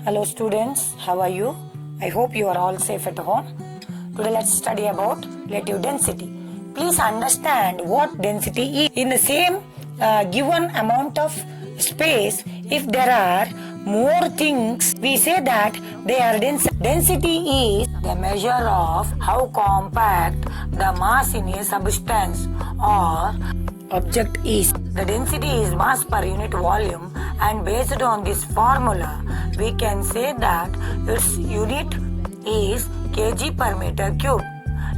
Hello students, how are you? I hope you are all safe at home. Today let's study about relative density. Please understand what density is. In the same given amount of space, if there are more things, we say that they are dense. Density is the measure of how compact the mass in a substance or object is. The density is mass per unit volume, and based on this formula we can say that its unit is kg per meter cube.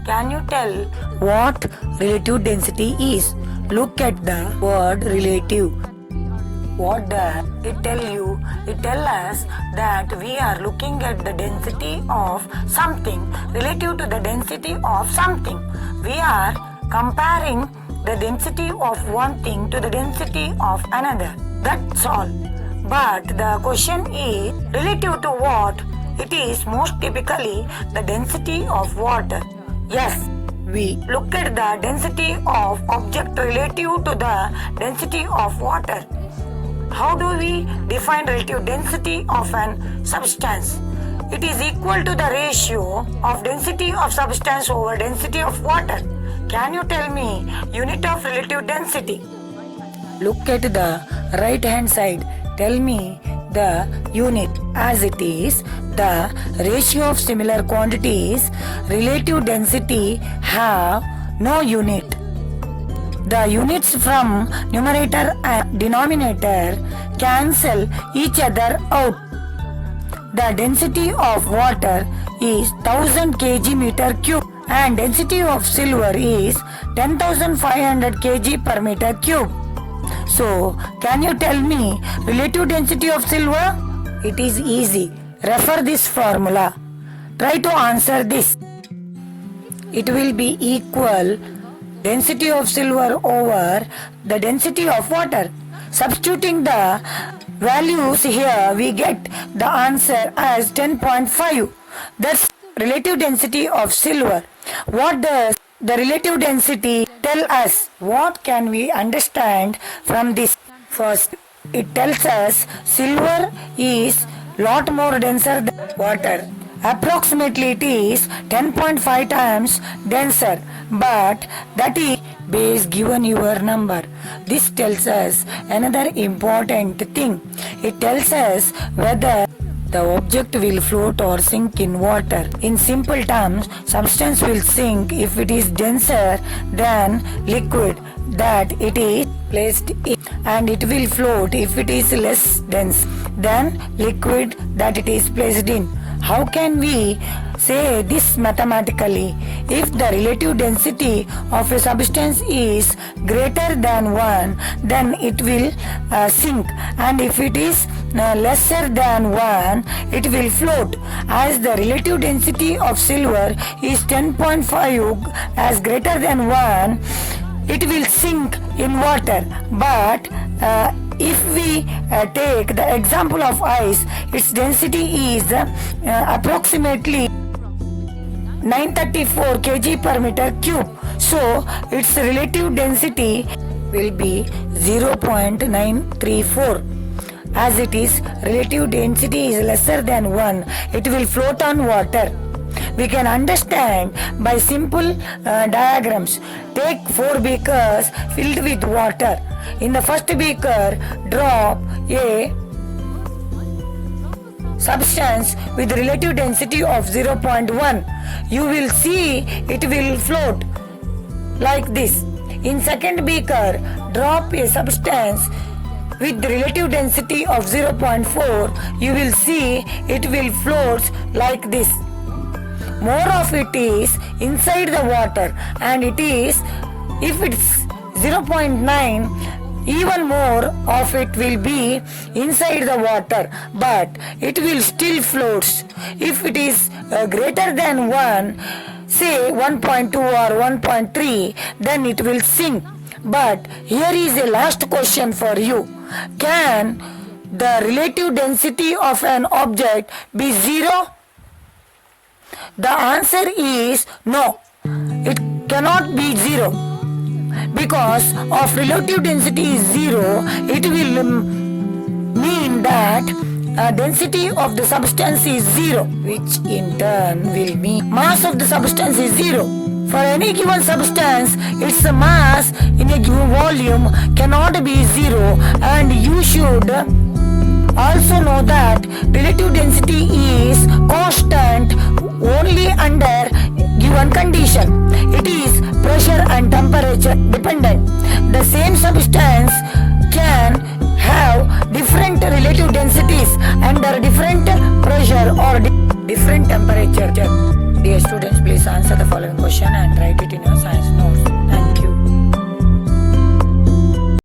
Can you tell what relative density is? Look at the word relative. What does it tell you? It tells us that we are looking at the density of something relative to the density of something. We are comparing the density of one thing to the density of another. That's all. But the question is relative to what? It is most typically the density of water. Yes, we look at the density of object relative to the density of water. How do we define relative density of an substance? It is equal to the ratio of density of substance over density of water. Can you tell me unit of relative density? Look at the right hand side. Tell me the unit. As it is the ratio of similar quantities, relative density have no unit. The units from numerator and denominator cancel each other out. The density of water is 1000 kg meter cube and density of silver is 10,500 kg per meter cube. So, can you tell me relative density of silver? It is easy. Refer this formula. Try to answer this. It will be equal density of silver over the density of water. Substituting the values here, we get the answer as 10.5. That's relative density of silver. What does the relative density tell us? What can we understand from this? First, it tells us silver is lot more denser than water. Approximately it is 10.5 times denser, but that is base given your number. This tells us another important thing. It tells us whether the object will float or sink in water. In simple terms, substance will sink if it is denser than liquid that it is placed in, and it will float if it is less dense than liquid that it is placed in. How can we say this mathematically? If the relative density of a substance is greater than 1, then it will sink, and if it is lesser than 1, it will float. As the relative density of silver is 10.5 as greater than 1, it will sink in water. But if we take the example of ice, its density is approximately 934 kg per meter cube. So its relative density will be 0.934. As it is relative density is lesser than 1, it will float on water. We can understand by simple diagrams. Take 4 beakers filled with water. In the first beaker, drop a substance with relative density of 0.1. You will see it will float like this. In second beaker, drop a substance with relative density of 0.4. You will see it will float like this. More of it is inside the water, and it is, if it's 0.9, even more of it will be inside the water, but it will still float. If it is greater than 1, say 1.2 or 1.3, then it will sink. But here is a last question for you. Can the relative density of an object be 0? The answer is no. It cannot be 0. Because of relative density is 0, it will mean that density of the substance is zero, which in turn will mean mass of the substance is zero. For any given substance, its mass in a given volume cannot be zero, and you should also know that relative density is constant only under given condition. It is pressure and temperature dependent. The same substance can have different relative densities under different pressure or different temperature. Dear students, please answer the following question and write it in your science notes.